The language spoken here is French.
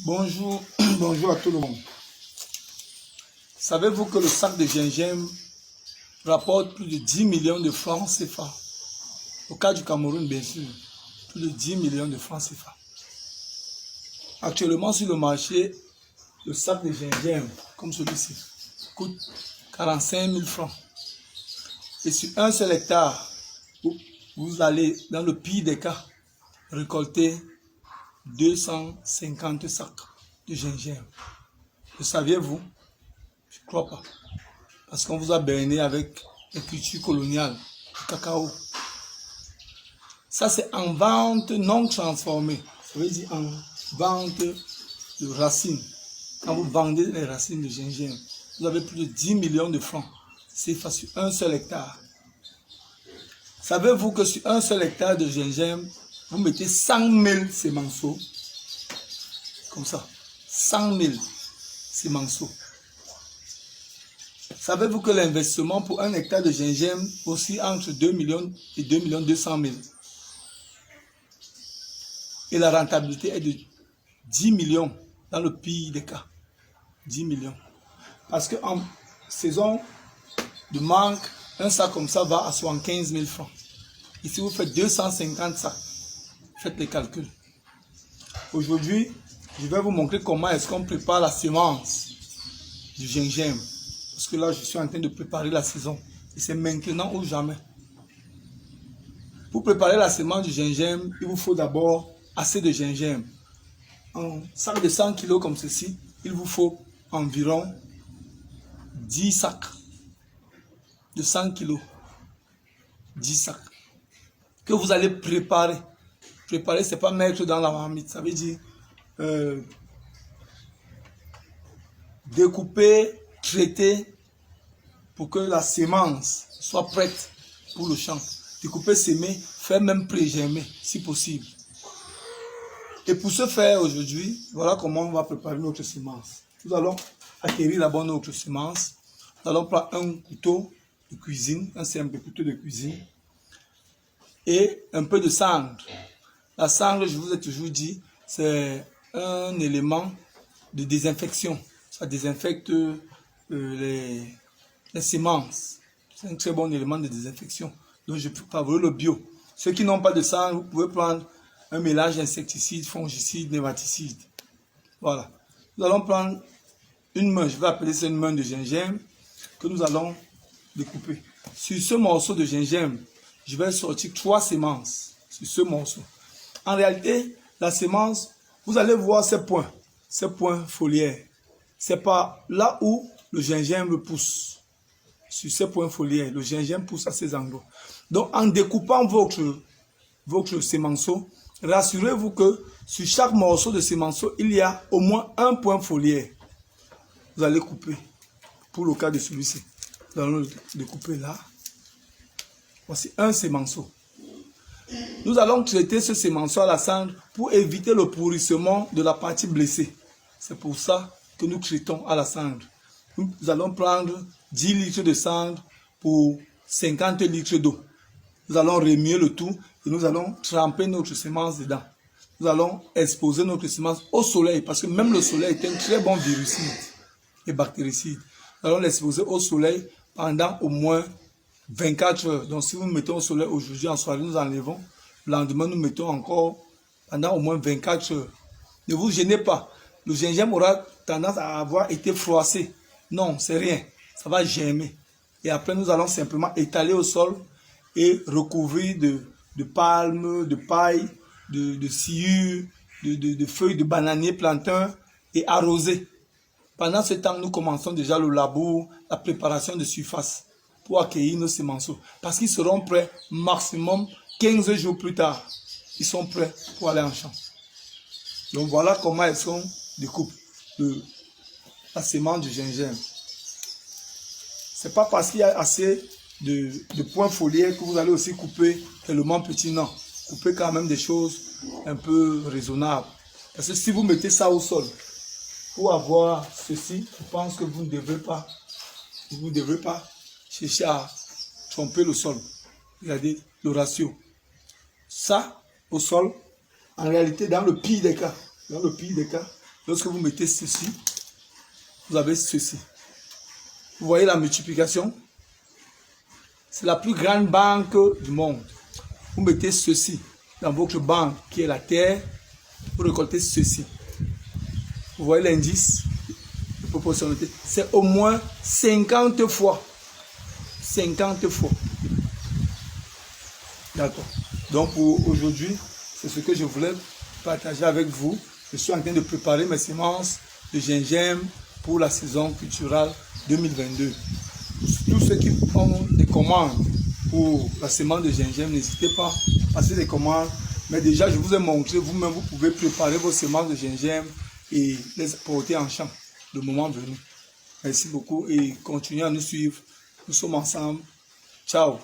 Bonjour, bonjour à tout le monde. Savez-vous que le sac de gingembre rapporte plus de 10 millions de francs CFA? Au cas du Cameroun, bien sûr, plus de 10 millions de francs CFA. Actuellement, sur le marché, le sac de gingembre, comme celui-ci, coûte 45 000 francs. Et sur un seul hectare, vous allez, dans le pire des cas, récolter 250 sacs de gingembre. Le saviez-vous? Je ne crois pas. Parce qu'on vous a berné avec les cultures coloniales, le cacao. Ça, c'est en vente non transformée. Ça veut dire en vente de racines. Quand vous vendez les racines de gingembre, vous avez plus de 10 millions de francs. C'est sur un seul hectare. Savez-vous que sur un seul hectare de gingembre, vous mettez 100 000 sémanceaux? Comme ça. 100 000 sémanceaux. Savez-vous que l'investissement pour un hectare de gingembre oscille entre 2 millions et 2 200 000? Et la rentabilité est de 10 millions dans le pire des cas. 10 millions. Parce qu'en saison de manque, un sac comme ça va à 75 000 francs. Ici, vous faites 250 sacs. Faites les calculs. Aujourd'hui, je vais vous montrer comment est-ce qu'on prépare la semence du gingembre. Parce que là, je suis en train de préparer la saison. Et c'est maintenant ou jamais. Pour préparer la semence du gingembre, il vous faut d'abord assez de gingembre. Un sac de 100 kg comme ceci, il vous faut environ 10 sacs de 100 kg. 10 sacs. Que vous allez préparer. Préparer, ce n'est pas mettre dans la marmite. Ça veut dire découper, traiter pour que la semence soit prête pour le champ. Découper, semer, faire même pré-germer si possible. Et pour ce faire aujourd'hui, voilà comment on va préparer notre semence. Nous allons acquérir d'abord notre semence. Nous allons prendre un couteau de cuisine, un simple couteau de cuisine et un peu de cendre. La cendre, je vous ai toujours dit, c'est un élément de désinfection. Ça désinfecte les semences. C'est un très bon élément de désinfection. Donc je favorise le bio. Ceux qui n'ont pas de cendre, vous pouvez prendre un mélange d'insecticides, fongicides, nématicides. Voilà. Nous allons prendre une main, je vais appeler ça une main de gingembre, que nous allons découper. Sur ce morceau de gingembre, je vais sortir 3 semences. Sur ce morceau. En réalité, la semence, vous allez voir ces points foliaires. C'est pas là où le gingembre pousse. Sur ces points foliaires, le gingembre pousse à ces endroits. Donc, en découpant votre semenceau, rassurez-vous que sur chaque morceau de semenceau, il y a au moins un point foliaire. Vous allez couper. Pour le cas de celui-ci, nous allons le découper là. Voici un semenceau. Nous allons traiter ce semenceau à la cendre pour éviter le pourrissement de la partie blessée. C'est pour ça que nous traitons à la cendre. Nous allons prendre 10 litres de cendre pour 50 litres d'eau. Nous allons remuer le tout et nous allons tremper notre semence dedans. Nous allons exposer notre semence au soleil parce que même le soleil est un très bon virucide et bactéricide. Nous allons l'exposer au soleil pendant au moins 24 heures. Donc si vous mettez au soleil aujourd'hui en soirée, nous enlevons. Le lendemain, nous mettons encore pendant au moins 24 heures. Ne vous gênez pas. Le gingembre aura tendance à avoir été froissé. Non, c'est rien. Ça va germer. Et après, nous allons simplement étaler au sol et recouvrir de palmes, de paille, de sciure, de feuilles de bananier, plantain et arroser. Pendant ce temps, nous commençons déjà le labour, la préparation de surface pour accueillir nos semenceaux. Parce qu'ils seront prêts maximum 15 jours plus tard. Ils sont prêts pour aller en champ. Donc voilà comment elles sont découpées. La semence du gingembre. C'est pas parce qu'il y a assez de points foliaires que vous allez aussi couper tellement petit, non. Coupez quand même des choses un peu raisonnables. Parce que si vous mettez ça au sol, pour avoir ceci, je pense que vous ne devrez pas chercher à tromper le sol. Regardez le ratio. Ça, au sol, en réalité, dans le pire des cas, lorsque vous mettez ceci, vous avez ceci. Vous voyez la multiplication? C'est la plus grande banque du monde. Vous mettez ceci dans votre banque qui est la terre, vous récoltez ceci. Vous voyez l'indice de proportionnalité. C'est au moins 50 fois. 50 fois. D'accord. Donc pour aujourd'hui, c'est ce que je voulais partager avec vous. Je suis en train de préparer mes semences de gingembre pour la saison culturelle 2022. Tous ceux qui ont des commandes pour la semence de gingembre, n'hésitez pas à passer des commandes. Mais déjà, je vous ai montré, vous-même, vous pouvez préparer vos semences de gingembre et les porter en champ le moment venu. Merci beaucoup et continuez à nous suivre. Nous sommes ensemble. Ciao.